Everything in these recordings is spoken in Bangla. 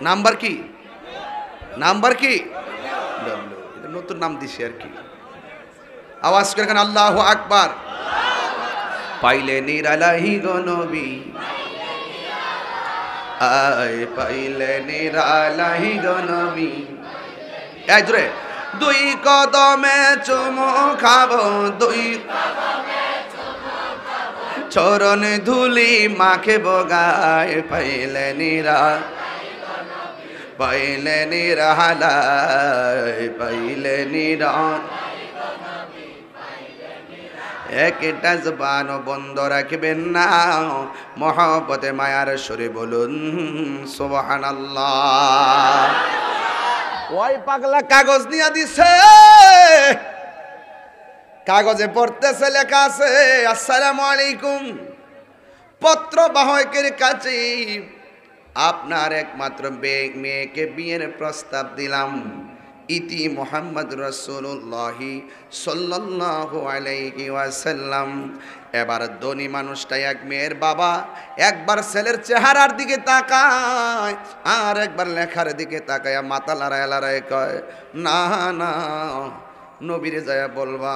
নাম্বার কি? নাম্বার কি? ডব্লিউ। এটা নতুন নাম দিছে আর কি। আওয়াজ করে কেন আল্লাহু আকবার। পাইলে নিরালাহি গো নবী, আয় পাইলে নিরালাহি গো নবী। এই জোরে, দুই কদমে চুমু খাবো, দুই চরণ ধুলি মাখে বগায়, পাইলে নিরা, পাইলে নিরালায়, পাইলে নিরা। একটা জবান বন্ধ রাখবেন না, মহব্বতে মায়ার সুরে বলুন সুবহানাল্লাহ। ওই পাগলা কাগজ নিয়ে দিছে, কাগজে পড়তেছে, লেখা আছে আসসালামু আলাইকুম, পত্র বাহকের কাছে আপনার একমাত্র মেয়েকে বিয়ের প্রস্তাব দিলাম, ইতি মুহাম্মদ রাসূলুল্লাহি সাল্লাল্লাহু আলাইহি ওয়াসাল্লাম। এবার ধনী মানুষটা, এক মেয়ের বাবা, একবার ছেলের চেহারার দিকে তাকায় আর একবার লেখার দিকে তাকায়, মাথা লড়ায় লড়ায় কয়, না না, নবীরে যায় বলবা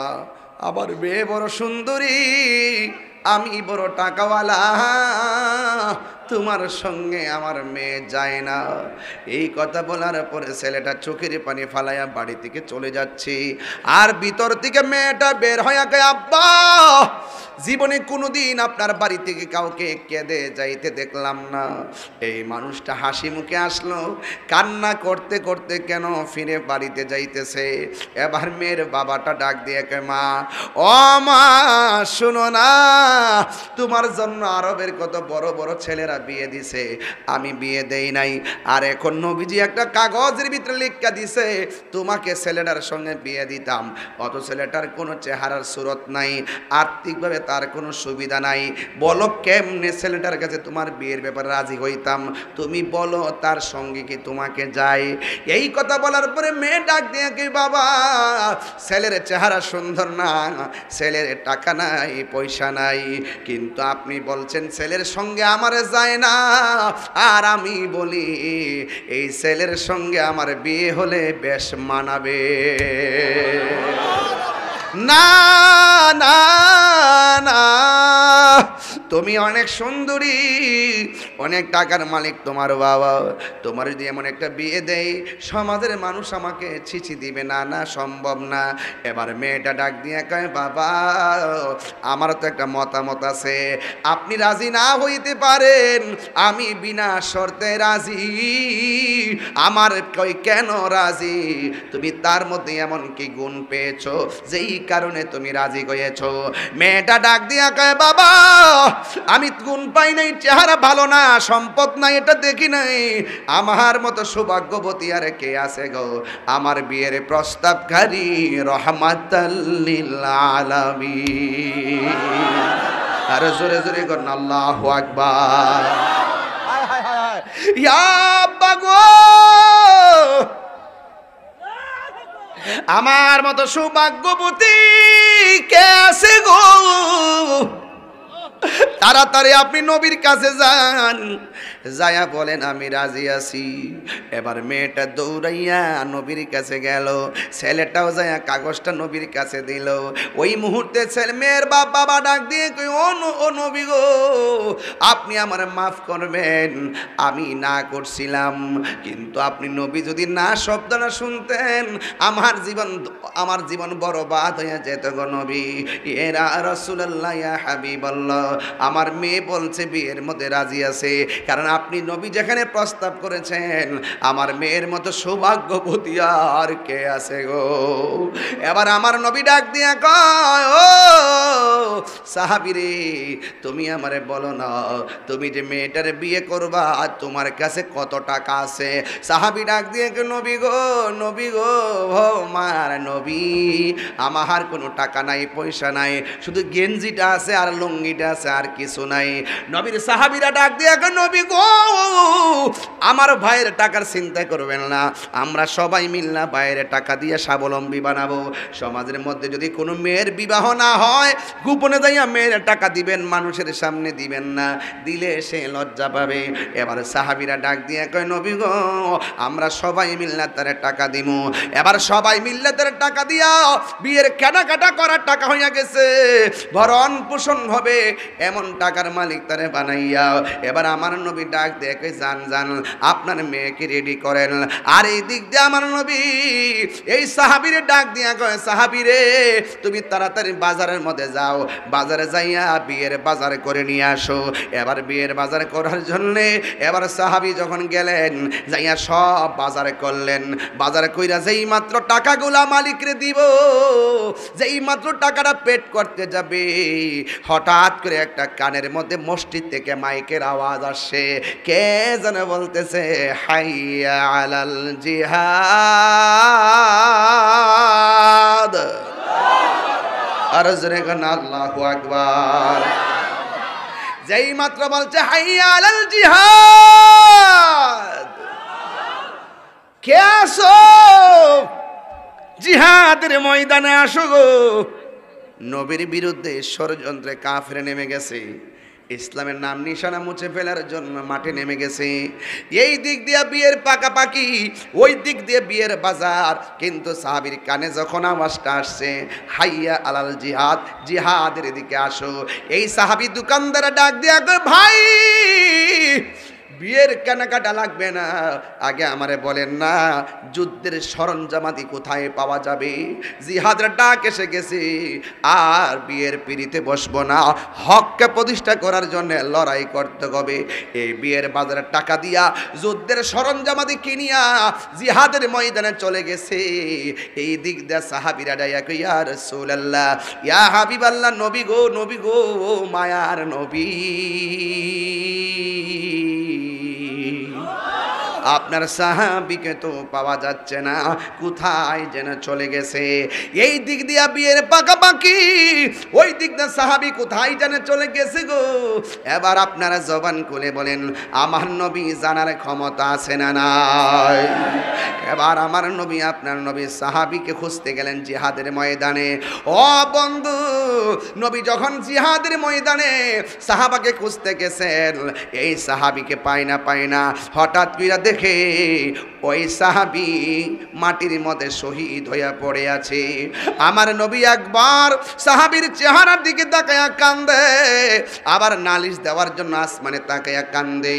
আবার মেয়ে বড় সুন্দরী, আমি বড় টাকাওয়ালা, তোমার সঙ্গে আমার মেয়ে যায় না। এই কথা বলার পরে ছেলেটা চোখের পানি ফালাইয়া বাড়ি থেকে চলে যাচ্ছে। আর ভিতর থেকে মেয়েটা বের হয়ে গেছে, আব্বা জীবনে কোনোদিন আপনার বাড়ি থেকে কাউকে কেঁদে যাইতে দেখলাম না। এই মানুষটা হাসি মুখে আসলো, কান্না করতে করতে কেন ফিরে বাড়িতে যাইতেছে। এবার মেয়ের বাবাটা ডাক দিয়ে কয়, মা ও মা শুনো না, তোমার জন্য আরবের কত বড় বড় ছেলেরা বিয়ে দিছে, আমি বিয়ে দেই নাই। আর এখন নবীজি একটা কাগজের ভিতরে লিখা দিছে তোমাকে ছেলেটার সঙ্গে বিয়ে দিতাম। অত ছেলেটার কোনো চেহারার সুরত নাই, আর্থিকভাবে তার কোনো সুবিধা নাই, বলো কেমনে ছেলেটার কাছে তোমার বিয়ের ব্যাপারে রাজি হইতাম, তুমি বলো তার সঙ্গে কি তোমাকে যাই। এই কথা বলার পরে মেয়ে ডাক দিয়ে কি, বাবা ছেলের চেহারা সুন্দর না, ছেলের টাকা নাই পয়সা নাই, কিন্তু আপনি বলছেন ছেলের সঙ্গে আমারে যায় না, আর আমি বলি এই ছেলের সঙ্গে আমার বিয়ে হলে বেশ মানাবে। না না না, তুমি অনেক সুন্দরী, অনেক টাকার মালিক তোমার বাবা, তোমার যদি এমন একটা বিয়ে দেয় সমাজের মানুষ আমাকে ছিছি দিবে, না না সম্ভব না। এবার মেয়েটা ডাক দিয়ে কয়, বাবা আমার তো একটা মতামত আছে, আপনি রাজি না হইতে পারেন, আমি বিনা শর্তে রাজি। আমার কই কেন রাজি, তুমি তার মধ্যে এমন কি গুণ পেয়েছো যেই কারণে তুমি রাজি হয়েছো। মেয়েটা ডাক দিয়া কয়, বাবা আমি গুণ পাই নাই, চেহারা ভালো না, সম্পদ নাই, এটা দেখি নাই, আমার মতো সৌভাগ্যবতী আর কে আছে গো, আমার বিয়ের প্রস্তাবকারী রহমাতাল লিল আলামিন। আর জোরে জোরে করুন আল্লাহু আকবার। হায় হায় হায়, ইয়া আব্বা গো, আমার মতো সৌভাগ্যবতী কে আছে গো, তাড়াতাড়ি আপনি নবীর কাছে যান, যায়া বলেন আমি রাজি আছি। এবার মেয়েটা দৌড়াইয়া নবীর কাছে গেল, ছেলেটাও যায়া কাগজটা নবীর কাছে দিল। ওই মুহূর্তে ছেলে মেয়ের বাবা ডাক দিয়ে কই, ও নবী গো, আপনি আমার মাফ করবেন, আমি না করছিলাম, কিন্তু আপনি নবী যদি না শব্দটা শুনতেন আমার জীবন বরবাদ হয়ে যেত গো নবী। এরা রাসূলুল্লাহ ইয়া হাবিবাল্লাহ, আমার মেয়ে বলছে বিয়ের মধ্যে রাজি আছে, কারণ আপনি নবী যেখানে প্রস্তাব করেছেন আমার মেয়ের মতো সৌভাগ্যবতী আর কে আছে গো। এবার আমার নবী ডাক দিয়া কয়, ও সাহাবীরে তুমি আমারে বলো না, তুমি যে মেয়েটারে বিয়ে করবা তোমার কাছে কত টাকা আছে। সাহাবী ডাক দিয়ে নবী গো, নবী গো, ও মার নবী, আমার কোনো টাকা নাই পয়সা নাই, শুধু গেঞ্জিটা আছে আর লুঙ্গিটা আছে, আর কিছু নাই। নবীর সাহাবীরা ডাক দিয়ে নবী গো, আমার ভাইয়ের টাকার চিন্তা করবেন না, আমরা সবাই মিলনা ভাইয়ের টাকা দিয়ে স্বাবলম্বী বানাবো। সমাজের মধ্যে যদি কোনো মেয়ের বিবাহ না হয়, গোপনে যাইয়া মেয়ের টাকা দিবেন, মানুষের সামনে দিবেন না, দিলে সে লজ্জা পাবে। এবার সাহাবীরা ডাক দিয়ে কয়, নবী গো, আমরা সবাই মিলনা তার টাকা দিব। এবার সবাই মিললে তার টাকা দিয়া বিয়ের কেনাকাটা করার টাকা হইয়া গেছে, ভরণ পোষণ হবে এমন টাকার মালিক তারে বানাইয়া। এবার আমার নবী ডাক দেখে, জান জান আপনার মেয়েকে রেডি করেন। আর এই দিক দিয়ে আমার নবী এই সাহাবীরে ডাক দিয়া কয়, সাহাবীরে তুমি তাড়াতাড়ি বাজারের মধ্যে যাও, বাজারে যাইয়া বিয়ের বাজার করে নিয়ে আসো। এবার বিয়ের বাজার করার জন্য এবার সাহাবী যখন গেলেন, যাইয়া সব বাজার করলেন। বাজার কইরা যেই মাত্র টাকাগুলা মালিকরে দিব, যেই মাত্র টাকাটা পেট করতে যাবে, হঠাৎ করে একটা কানের মধ্যে মসজিদ থেকে মাইকের আওয়াজ আসছে। কে যেন বলতেছে, হাইয়া আলাল জিহাদ। আর জোরে গান আল্লাহু আকবার। যেই মাত্র বলছে হাইয়া আলাল জিহাদ, কে আসো জিহাদের ময়দানে আসো গো। নবীর বিরুদ্ধে ষড়যন্ত্রে কাফের নেমে গেছে, ইসলামের নাম নিশানা মুছে ফেলার জন্য মাঠে নেমে গেছে। এই দিক দিয়ে বিয়ের পাকাপাকি, ওই দিক দিয়ে বিয়ের বাজার। কিন্তু সাহাবীর কানে যখন আওয়াজটা আসছে, হাইয়া আলাল জিহাদ, জিহাদের দিকে আসো, এই সাহাবী দোকানদার ডাক দিয়া কয়, ভাই বিয়ের কেনাকাটা লাগবে না, আগে আমারে বলেন না যুদ্ধের সরঞ্জামাদি কোথায় পাওয়া যাবে। জিহাদের ডাক এসে গেছে, আর বিয়ের পিড়িতে বসবো না, হককে প্রতিষ্ঠা করার জন্য লড়াই করতে হবে। এই বিয়ের বাজারে টাকা দিয়া যুদ্ধের সরঞ্জামাদি কিনিয়া জিহাদের ময়দানে চলে গেছে। এই দিক দিয়ে সাহাবীরা ডাইয়া কই, ইয়া রাসূলুল্লাহ, ইয়া হাবিবাল্লাহ, নবী গো, নবী গো, মায়ার নবী, আপনার সাহাবীকে তো পাওয়া যাচ্ছে না, কোথায় যেন চলে গেছে। এই দিক দিয়া বিয়ের পাকাপাকি, ওই দিক দিয়ে সাহাবী কোথায় যেন চলে গেছে গো। এবার আপনারা জবান খুলে বলেন, আমার নবী জানার ক্ষমতা আছে না নাই? এবার আমার নবী, আপনার নবী সাহাবীকে খুঁজতে গেলেন জিহাদের ময়দানে। ও বন্ধু, নবী যখন জিহাদের ময়দানে সাহাবাকে খুঁজতে গেছেন, এই সাহাবীকে পায় না, হঠাৎ করে দেখে ওই সাহাবী মাটির মধ্যে শহীদ হইয়া পড়ে আছে। আমার নবী একবার সাহাবীর চেহারার দিকে তাকায়া কান্দে, আবার নালিশ দেওয়ার জন্য আসমানে তাকায়া কান্দে।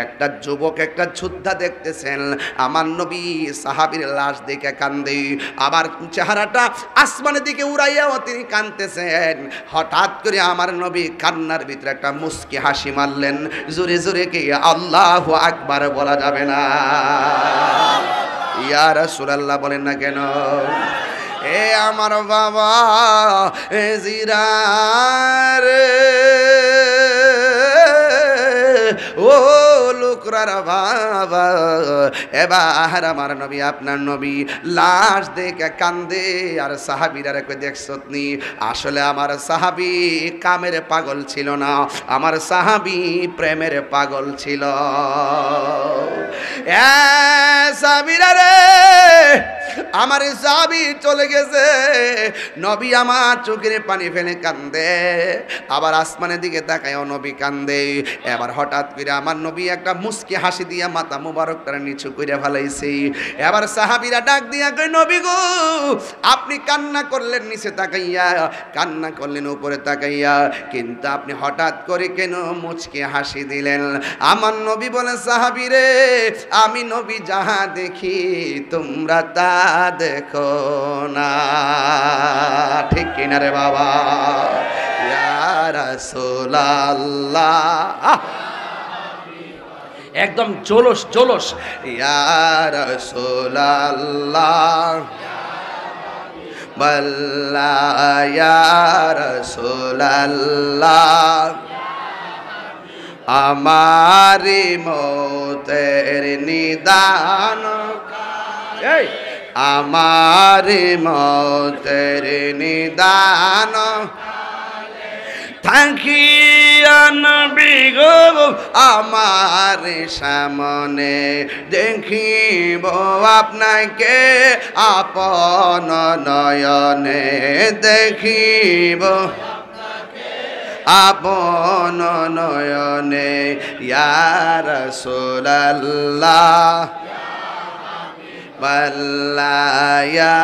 একটা যুবক, একটা যোদ্ধা দেখতেছেন, আমার নবী সাহাবীর লাশ দেখে কান্দে, আবার চেহারাটা আসমানের দিকে উড়াইয়াও তিনি কাঁদতেছেন। হঠাৎ করে আমার নবী কান্নার ভিতরে একটা মুস্কি হাসি মারলেন। জোরে জোরে কি আল্লাহু আকবার বলা যাবে না? ইয়া রাসূলুল্লাহ বলেন না কেন? এ আমার বাবা এ জিরার, ও লোকরার বাবা, এবার আমার নবী, আপনার নবী লাশ দেখে কান্দে। আর সাহাবীরা কই, দেখছত নি, আসলে আমার সাহাবী কামের পাগল ছিল না, আমার সাহাবী প্রেমের পাগল ছিল। সাহাবীরা রে, আমার সাহাবী চলে গেছে, নবী আমার চোখের পানি ফেলে কান্দে, আবার আসমানের দিকে তাকায় নবী কান্দে। এবার হঠাৎ করে আমার নবী একটা মুস্কি হাসি দিয়া মাথা মুবারকটা নিচু করে ফেলাইছে। এবার সাহাবীরা ডাক দিয়া কই, নবী গো, আপনি কান্না করলেন নিচে তাকাইয়া, কান্না করলেন উপরে তাকাইয়া, কিন্তু আপনি হঠাৎ করে কেন মুচকি হাসি দিলেন? আমার নবী বলে, সাহাবীরে, আমি নবী যাহা দেখি তোমরা তা দেখো না। ঠিক কিনা রে বাবা? ইয়া রাসূলুল্লাহ, একদম জোলস জোলস, ইয়া রাসূলুল্লাহ, বল্লা ইয়া রাসূলুল্লাহ, আমারি মতের নিদান, এই আমারি মতের নিদান থাকিয়া নবী গো আমার সামনে দেখিব আপনাকে আপন নয়নে দেখিব আপন নয়নে ইয়া রাসূলুল্লাহ আল্লাহ ইয়া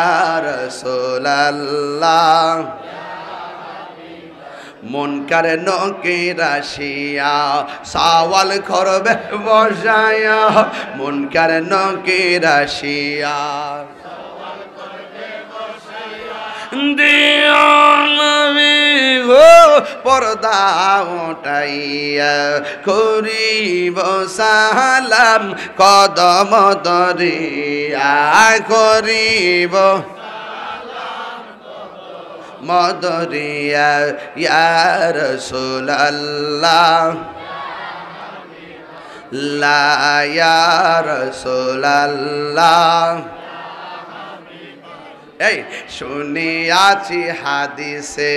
রাসূলুল্লাহ মুনকার নকির আসিয়া সওয়াল করবে বসায়া মুনকার নকির আসিয়া পর্দা উঠাইয়া করিব সালাম কদম দরিয়া করিব মদরিয়া ইয়া রাসূলুল্লাহ লা ইয়া রাসূলুল্লাহ এই শুনিয়াছি হাদিসে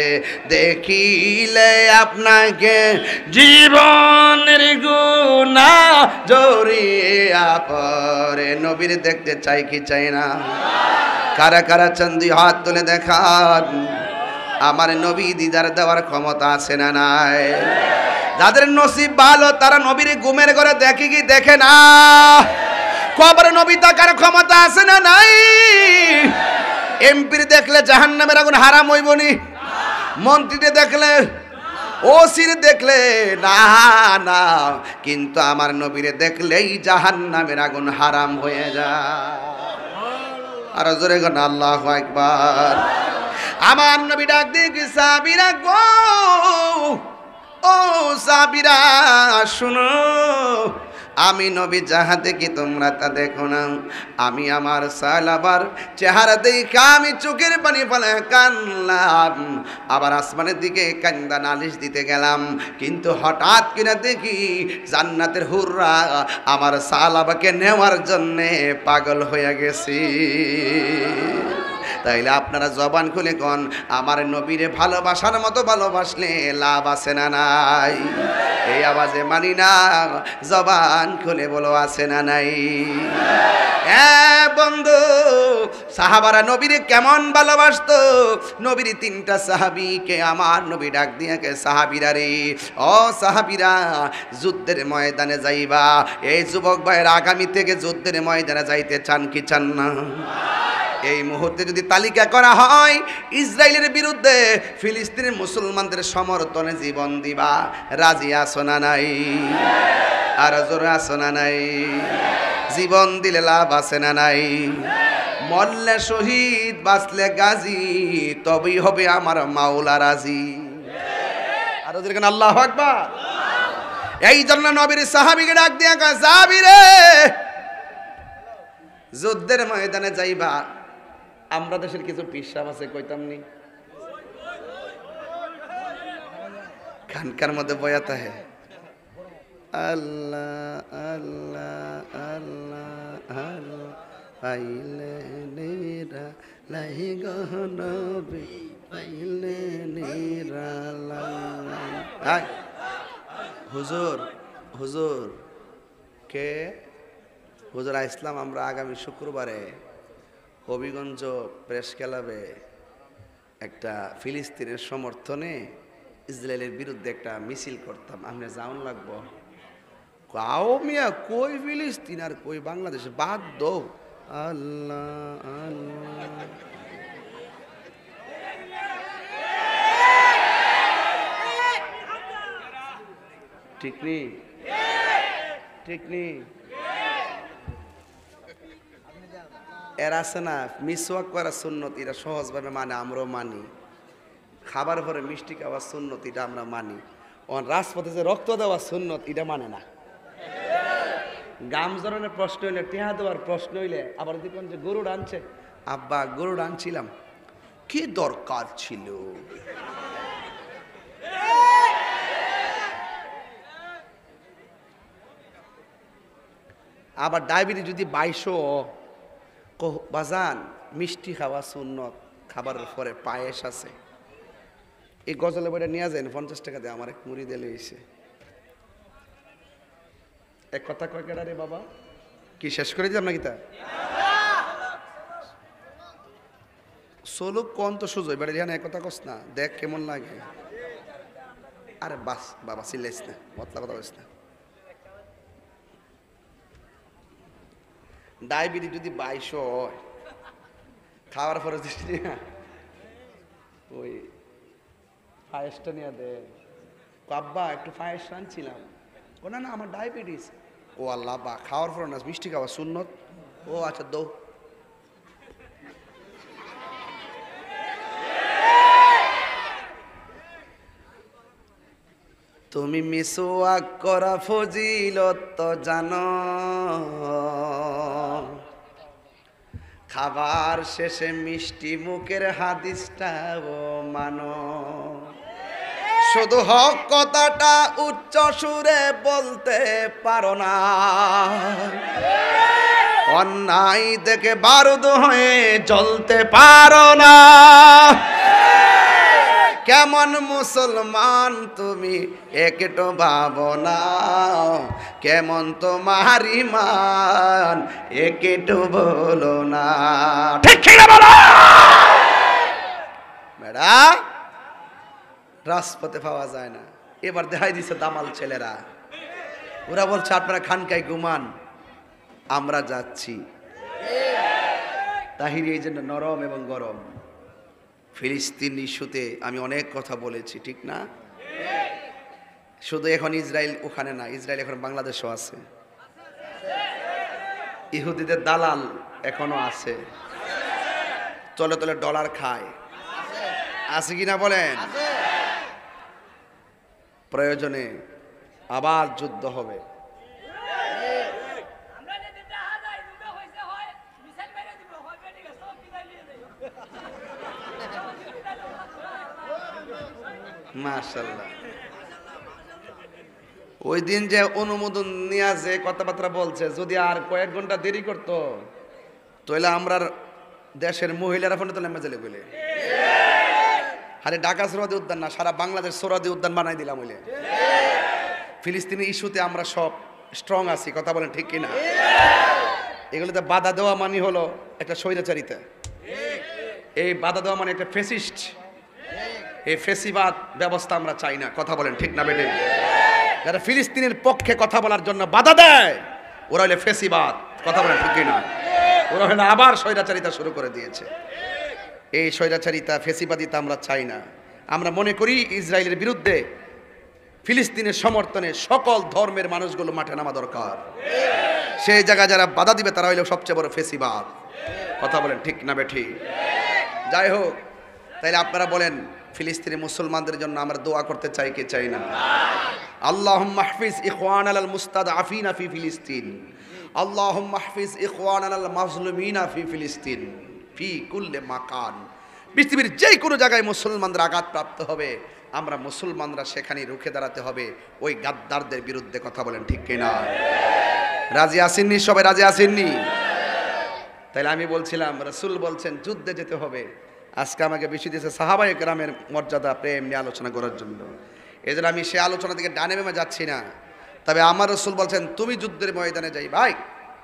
দেখিলে আপনাকে জীবনের গুনাহ জড়িয়া পড়ে নবীর দেখতে চাই কি চাই না কারা কারা চন্দি হাত তুলে দেখান আমার নবী দিদার দেওয়ার ক্ষমতা আছে না নাই যাদের নসিব ভালো তারা নবীর ঘুমের ঘরে দেখে কি দেখে না কবরে নবী তাকার ক্ষমতা আছে না নাই এমপির দেখলে জাহান্নামের আগুন হারাম হইবনি মন্ত্রীতে দেখলে ওসির দেখলে না না কিন্তু আমার নবীরে দেখলেই জাহান্নামের আগুন হারাম হয়ে যায় আর জোরে গান আল্লাহু আকবার আমার নবী ডাক দিয়ে কি সাহাবীরা গো ও সাহাবীরা শুনো আমি নবী যাহা দেখি তোমরা তা দেখো না আমি আমার সালাবার চেহারা দেখা আমি চোখের পানি ফেলে কানলাম আবার আসমানের দিকে কান্দা নালিশ দিতে গেলাম কিন্তু হঠাৎ কিনা দেখি জান্নাতের হুররা আমার সালাবাকে নেওয়ার জন্যে পাগল হয়ে গেছি তাইলে আপনারা জবান খুলে কোন আমার নবীরে ভালোবাসার মতো ভালোবাসলে লাভ আছে না নাই এই আওয়াজে মানি না জবান খুলে বলো আছে না নাই বন্ধু সাহাবারা নবীরে কেমন ভালোবাসতো নবীর তিনটা সাহাবীকে আমার নবী ডাক দিয়ে কে সাহাবীরা রে ও সাহাবীরা যুদ্ধের ময়দানে যাইবা এই যুবক ভাইয়ের আগামী থেকে যুদ্ধের ময়দানে যাইতে চান কি চান না এই মুহূর্তে যদি তালিকা করা হয় ইসরায়েলের বিরুদ্ধে ফিলিস্তিনের মুসলমানদের সমর্থনে জীবন দিবা রাজি আছো না নাই আর জোরে আছো না নাই জীবন দিলে লাভ আছে না নাই মরলে শহীদ বাঁচলে গাজী তবেই হবে আমার মাওলা রাজি আর জোরে কেন আল্লাহু আকবার এই জন্য নবীর সাহাবীকে ডাক দিয়া কয় সাহাবী রে যুদ্ধের ময়দানে যাইবা আমরা দেশের কিছু পিসাব আছে কইতাম নি খানকার মধ্যে বয়াতা হে আল্লাহ আল্লাহ আল্লাহ আল্লাহ পাইলে নিরা লাই গহনবি পাইলে নিরা লাই হুজুর হুজুর কে হুজুর ইসলাম আমরা আগামী শুক্রবারে হবিগঞ্জ প্রেস ক্লাবে একটা ফিলিস্তিনের সমর্থনে ইসরায়েলের বিরুদ্ধে একটা মিছিল করতাম আপনি যাওন লাগবো কাও মিয়া কই ফিলিস্তিন আর কই বাংলাদেশে বাদ দো আল্লাহ আল্লাহ ঠিক নেই ঠিক নেই এর আছে না মিসওয়াক করা সুন্নত এটা সহজভাবে মানে আমরাও মানি খাবার পরে মিষ্টি খাওয়া সুন্নত এটা আমরা মানি রাজপথে যে রক্ত দেওয়া সুন্নত এটা মানে না গাম জড়ানোর প্রশ্ন হইলে টেহা দেওয়ার প্রশ্ন হইলে আবার দেখবেন যে গরু আনছে আব্বা গরু আনছিলাম কি দরকার ছিল আবার ডায়াবেটিস যদি 2200 বাজান মিষ্টি খাওয়া সুন্নত খাবারের পরে পায়েস আছে এই গজলের বইটা নিয়ে যান, 50 টাকা দিয়ে আমার এক মুড়ি দিলে এসে এক কথা কয় কেডা রে বাবা, কি শেষ করে দিলাম নাকি তা সোলুক কোন তো সুজয় বেড়ে এক কথা কস না, দেখ কেমন লাগে। আরে বাস বাবা চিল্লাইস না, মতলা কথা বলিস না। ডায়াবেটিস যদি 22 হয় খাওয়ার পরে ওই ফায়েসটা নিয়ে দে, আব্বা একটু ফায়েস আনছিলাম, ও না না আমার ডায়াবেটিস। ও আল্লাহ, বা খাওয়ার পর না মিষ্টি খাওয়া সুন্নত। ও আচ্ছা দৌ। তুমি মিসওয়াক করা ফজিলত তো জানো, খাবার শেষে মিষ্টি মুখের হাদিসটাও মানো। শুধু হক কথাটা উচ্চ সুরে বলতে পারো না, অন্যায় দেখে বারুদ হয়ে জ্বলতে পারো না। কেমন মুসলমান তুমি একটু ভাবো না, কেমন তোমার ঈমান একটু বলো না। ঠিক কি না বলো বেড়া, রাজপথে পাওয়া যায় না। এবার দেখাই দিছে দামাল ছেলেরা, ওরা বলছে আপনারা খানকায় ঘুমান, আমরা যাচ্ছি। তাহিরি এই জন্য নরম এবং গরম। ফিলিস্তিন ইস্যুতে আমি অনেক কথা বলেছি, ঠিক না? শুধু এখন ইসরায়েল ওখানে না, ইসরায়েল এখন বাংলাদেশও আছে, ইহুদিদের দালাল এখনো আছে, তলে তলে ডলার খায়, আছে কিনা বলেন? প্রয়োজনে আবার যুদ্ধ হবে। মাশাআল্লাহ, ওই দিন যে অনুমোদন নিয়ে যে কথাবার্তা বলছে, যদি আর কয়েক ঘন্টা দেরি করতো তাহলে আমরা দেশের মহিলারা ফোনে তো নেমে চলে গেলে। আরে ঢাকা সোহরাওয়ার্দী উদ্যান না, সারা বাংলাদেশ সোহরাওয়ার্দী উদ্যান বানাই দিলাম হইলে। ফিলিস্তিনি ইস্যুতে আমরা সব স্ট্রং আছি, কথা বলেন ঠিক কিনা? এগুলোতে বাধা দেওয়া মানে হলো একটা স্বৈরাচারিতা, এই বাধা দেওয়া মানে একটা ফ্যাসিস্ট। এই ফেসিবাদ ব্যবস্থা আমরা চাই না, কথা বলেন ঠিক না বেটে? যারা ফিলিস্তিনের পক্ষে কথা বলার জন্য বাধা দেয় ওরা হলে ফেসিবাদ, কথা বলেন ঠিক না? ওরা হলে আবার স্বৈরাচারিতা শুরু করে দিয়েছে। এই স্বৈরাচারিতা ফেসিবাদিতা আমরা চাই না। আমরা মনে করি ইসরায়েলের বিরুদ্ধে ফিলিস্তিনের সমর্থনে সকল ধর্মের মানুষগুলো মাঠে নামা দরকার। সেই জায়গায় যারা বাধা দিবে তারা হইলে সবচেয়ে বড় ফেসিবাদ, কথা বলেন ঠিক না বেঠি? যাই হোক, তাইলে আপনারা বলেন ফিলিস্তিনি মুসলমানদের জন্য আমরা দোয়া করতে চাই কি চাই না? আল্লাহুম্মা হাফিজ ইখওয়ানাল মুস্তাদআফিনা ফি ফিলিস্তিন, আল্লাহুম্মা হাফিজ ইখওয়ানাল মাজলুমিনা ফি ফিলিস্তিন ফি কুল্লি মাকান। পৃথিবীর যে কোনো জায়গায় মুসলমানরা আঘাতপ্রাপ্ত হবে, আমরা মুসলমানরা সেখানে রুখে দাঁড়াতে হবে ওই গাদ্দারদের বিরুদ্ধে, কথা বলেন ঠিক কিনা? রাজি আসেননি? সবাই রাজি আসেননি? তাইলে আমি বলছিলাম রাসূল বলছেন যুদ্ধে যেতে হবে। আজকে আমাকে বেশি দিয়েছে সাহাবায়ে কেরামের মর্যাদা প্রেম নিয়ে আলোচনা করার জন্য, এই জন্য আমি সে আলোচনা থেকে ডানে বামে যাচ্ছি না। তবে আমার রাসূল বলছেন তুমি যুদ্ধের ময়দানে যাই ভাই,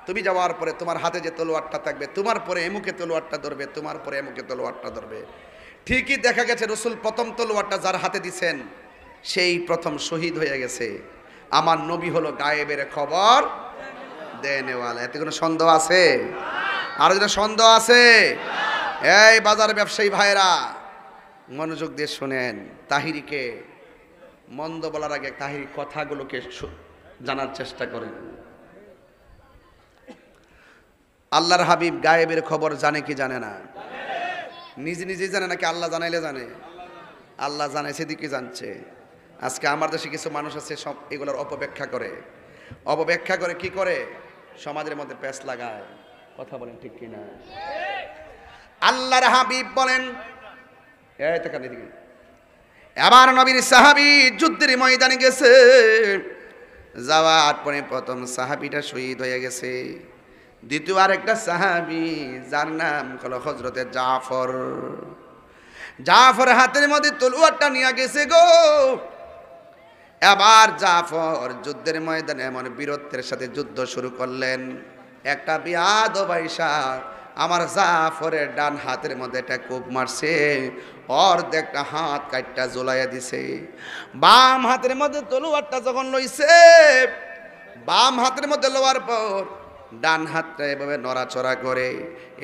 তুমি যাওয়ার পরে তোমার হাতে যে তলোয়ারটা থাকবে, তোমার পরে এমুকে তলোয়ারটা ধরবে, তোমার পরে এমুকে তলোয়ারটা ধরবে। ঠিকই দেখা গেছে রাসূল প্রথম তলোয়ারটা যার হাতে দিছেন সেই প্রথম শহীদ হয়ে গেছে। আমার নবী হলো গায়েবের খবর দেনেওয়ালা। এতে কোনো সন্দেহ আছে? আর যেটা সন্দেহ আছে, এই বাজার ব্যবসায়ী ভাইরা মনোযোগ দিয়ে শোনেন। তাহিরিকে মন্দ বলার আগে তাহিরি কথাগুলোকে জানার চেষ্টা করেন। আল্লাহর হাবিব গায়েবের খবর জানে কি জানে না? নিজে নিজেই জানে নাকি আল্লাহ জানাইলে জানে? আল্লাহ জানে, সেদিকে জানছে। আজকে আমার দেশে কিছু মানুষ আছে সব এগুলোর অপব্যাখ্যা করে। অপব্যাখ্যা করে কি করে? সমাজের মধ্যে প্যাঁচ লাগায়, কথা বলেন ঠিক কিনা? আল্লাহর হাবিব বলেন, এই তাকান এদিকে, এবার নবীর সাহাবী যুদ্ধের ময়দানে গেছে, যাওয়ার পরে প্রথম সাহাবীটা শহীদ হয়ে গেছে। দ্বিতীয় আরেকটা সাহাবী যার নাম হলো হযরতে জাফর, জাফর হাতের মধ্যে তলোয়ারটা নিয়ে গেছে গো। এবার জাফর যুদ্ধের ময়দানে এমন বীরত্বের সাথে যুদ্ধ শুরু করলেন। একটা বিয়াদব আইসা আমার জাফরের ডান হাতের মধ্যে একটা কোপ মারছে, অর্ধেকটা হাত কাটটা জ্বলাইয়া দিছে। বাম হাতের মধ্যে তলোয়ারটা যখন লইছে, বাম হাতের মধ্যে লওয়ার পর ডান হাতটা এভাবে নড়াচড়া করে।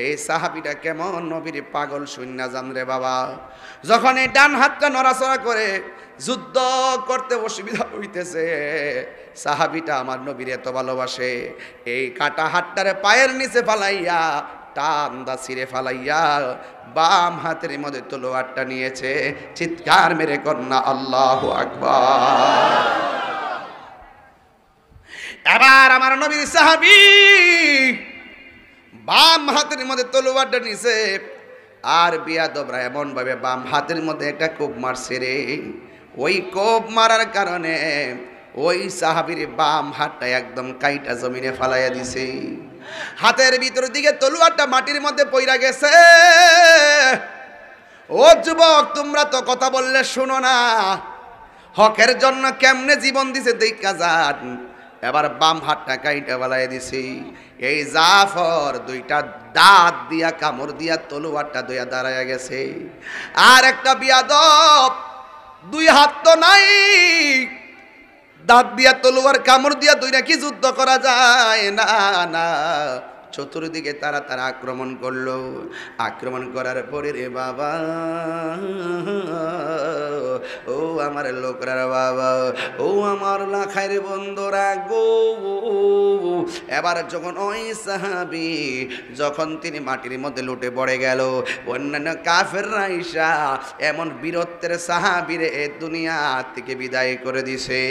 এই সাহাবীটা কেমন নবীর পাগল শূন্য জান রে বাবা। যখন এই ডান হাতটা নড়াচড়া করে, যুদ্ধ করতে অসুবিধা হইতেছে। সাহাবীটা আমার নবীর এত ভালোবাসে, এই কাটা হাতটারে পায়ের নিচে ফালাইয়া টান দা ছিঁড়ে ফালাইয়া বাম হাতের মধ্যে তলোয়ারটা নিয়েছে। চিৎকার মেরে কন্যা আল্লাহু আকবার। এবার আমার নবীর সাহাবী বাম হাতের মধ্যে তলোয়ারটা নিছে, আর বিয়াদবরা এমন ভাবে বাম হাতের মধ্যে একটা কোপ মারছে রে। ওই কোপ মারার কারণে ওই সাহাবীর বাম হাতটা একদম কাইটা জমিনে ফালাইয়া দিছে। হাতের ভিতর দিকে তলোয়ারটা মাটির মধ্যে পইরা গেছে। ও যুবক, তোমরা তো কথা বললে শোনো না, হকের জন্য কেমনে জীবন দিছে দেখা যান। এবার বাম হাতটা কাইটা ফালাইয়া দিছে। এই জাফর দুইটা দাঁত দিয়া কামড় দিয়া তলোয়ারটা দইয়া দাঁড়াইয়া গেছে। আর একটা বিয়াদব, দুই হাত তো নাই, দাঁত দিয়া তলোয়ার কামড় দিয়া দুইটা কি যুদ্ধ করা যায় না? না, চতুর্দিকে তারা আক্রমণ করলো। আক্রমণ করার পরে রে বাবা, ও আমার লোকরা বাবা, ও আমার লাখাইর বন্ধুরা গো। এবার যখন ওই সাহাবী যখন তিনি মাটির মধ্যে লুটে পড়ে গেল, অন্যান্য কাফেররা আইসা এমন বীরত্বের সাহাবীরে এ দুনিয়া থেকে বিদায় করে দিছে।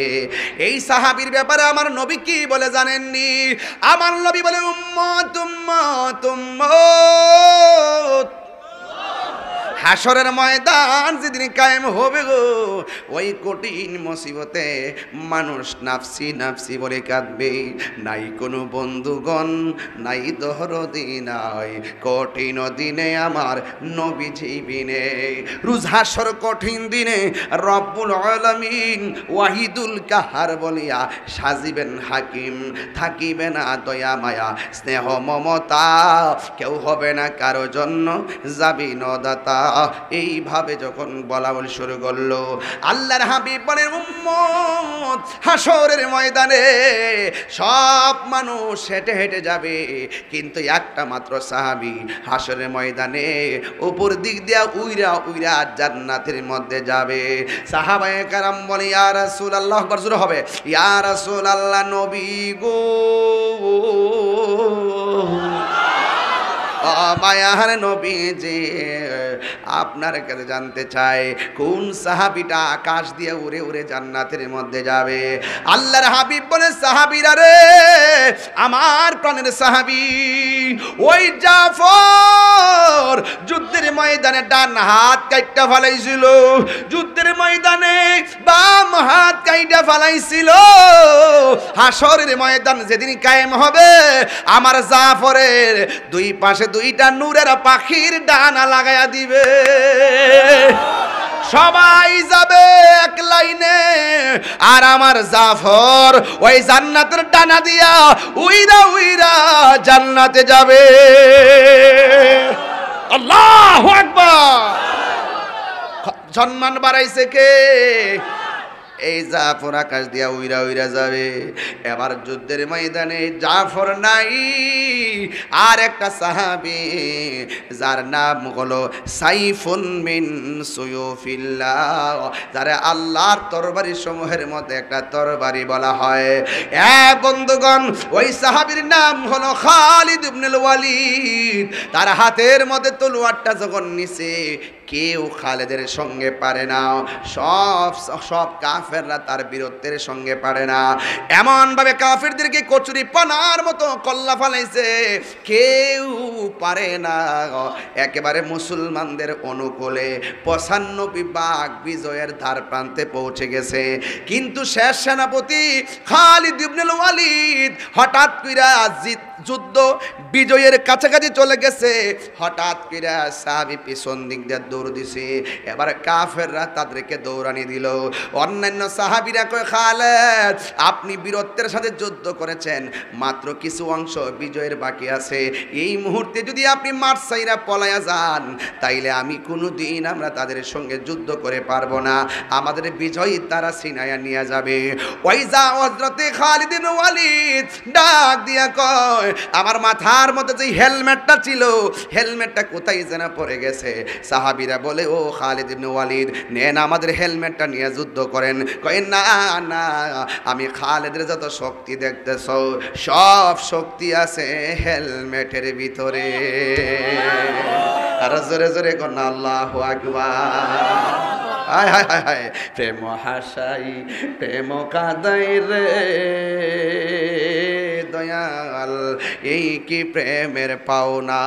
এই সাহাবীর ব্যাপারে আমার নবী কি বলে জানেননি? আমার নবী বলে, উম্মত উম্মত উম্মত। হাসরের ময়দান যেদিন কায়েম হবে গো, ওই কঠিন মুসিবতে মানুষ নাফসি নাফসি বলে কাঁদবে। নাই কোনো বন্ধুগণ, নাই দহরদি, নাই কঠিন দিনে আমার নবীজি বিনে। রোজ হাসর কঠিন দিনে রব্বুল আলামিন ওয়াহিদুল কাহার বলিয়া সাজিবেন হাকিম। থাকিবে না দয়া মায়া স্নেহ মমতা, কেউ হবে না কারো জন্য যাবি নদাতা। এইভাবে যখন বলা বলি শুরু করলো, আল্লাহর হাবিব বলেন, উম্মত হাসরের ময়দানে সব মানুষ হেঁটে হেঁটে যাবে, কিন্তু একটা মাত্র সাহাবী হাসরের ময়দানে উপর দিক দিয়া উইরা উইরা জান্নাতের মধ্যে যাবে। সাহাবায়ে কেরাম বলে, ইয়া রাসূলুল্লাহ, আকবার জোরে হবে, ইয়া রাসূলুল্লাহ, নবী গো, মায়ার নবীজি, আপনার কাছে জানতে চাই কোন সাহাবীটা আকাশ দিয়ে উড়ে উড়ে জান্নাতের মধ্যে যাবে? আল্লাহর হাবিব বলে, সাহাবীরা রে, আমার প্রাণের সাহাবী ওই জাফর যুদ্ধের ময়দানে ডান হাত কাইটা ফালাইছিল, যুদ্ধের ময়দানে বাম হাত কাইটা ফালাইছিল। হাসরের ময়দান যেদিন কায়েম হবে, আমার জাফরের দুই পাশে দুইটা নূরের পাখির ডানা লাগায়া দিবে। সবাই যাবে এক লাইনে, আর আমার জাফর ওই জান্নাতের ডানা দিয়া উইরা উইরা জান্নাতে যাবে। আল্লাহু আকবার। সম্মান বাড়াইছে কে? এই জাফর আকাশ দিয়া উইরা উইরা যাবে। এবার যুদ্ধের ময়দানে জাফর নাই, আর একটা সাহাবী যার নাম হলো সাইফুন মিন সুয়ুফিল্লাহ, যারা আল্লাহর তরবারি সমূহের মধ্যে একটা তরবারি বলা হয়। বন্ধুগণ, ওই সাহাবীর নাম হলো খালিদ ইবনুল ওয়ালিদ। তার হাতের মধ্যে তলোয়ারটা যখন নিছে, কেউ খালেদের সঙ্গে পারে না, সব কাফেররা তার বীরত্বের সঙ্গে পারে না। এমন ভাবে কাফেরদেরকে কচুরি পানার মতো কল্লা ফালাইছে, কেউ পারে না। একেবারে মুসলমানদের অনুকূলে 95 ভাগ বিজয়ের ধার প্রান্তে পৌঁছে গেছে। কিন্তু শেষ সেনাপতি খালিদ ইবনুল ওয়ালিদ হঠাৎ কইরা যুদ্ধ বিজয়ের কাছাকাছি চলে গেছে। হঠাৎ কইরা সাহাবী পিছন দিক দিয়ে দৌড় দৌড় দিছে। এবার কাফেররা তাদেরকে দৌড়ানি দিল। অন্যান্য সাহাবীরা কয়, খালেদ আপনি বীরত্বের সাথে যুদ্ধ করেছেন, মাত্র কিছু অংশ বিজয়ের বাকি আছে, এই মুহূর্তে যদি আপনি মাঠ ছাইরা পলায়া যান তাইলে আমি কোনোদিন আমরা তাদের সঙ্গে যুদ্ধ করে পারবো না, আমাদের বিজয় তারা ছিনাইয়া নিয়ে যাবে। ওইজা হযরতে খালিদ ইবনে ওয়ালিদ ডাক দিয়া কয়, আমার মাথার মধ্যে যে হেলমেটটা ছিল, হেলমেটটা কোথায় যেন পড়ে গেছে। সাহাবীরা বলে, ও খালিদ ইবনে ওয়ালিদ নেন আমাদের হেলমেটটা নিয়ে যুদ্ধ করেন। কয়, না না, আমি খালিদের যত শক্তি দেখতেছ সব শক্তি আছে হেলমেটের ভিতরে। আর জোরে জোরে কোন আল্লাহু আকবার। হায় হায় হায় হায়, প্রেম হাসাই প্রেম কাদাই রে দয়াল, এই কি প্রেমের পাওনা।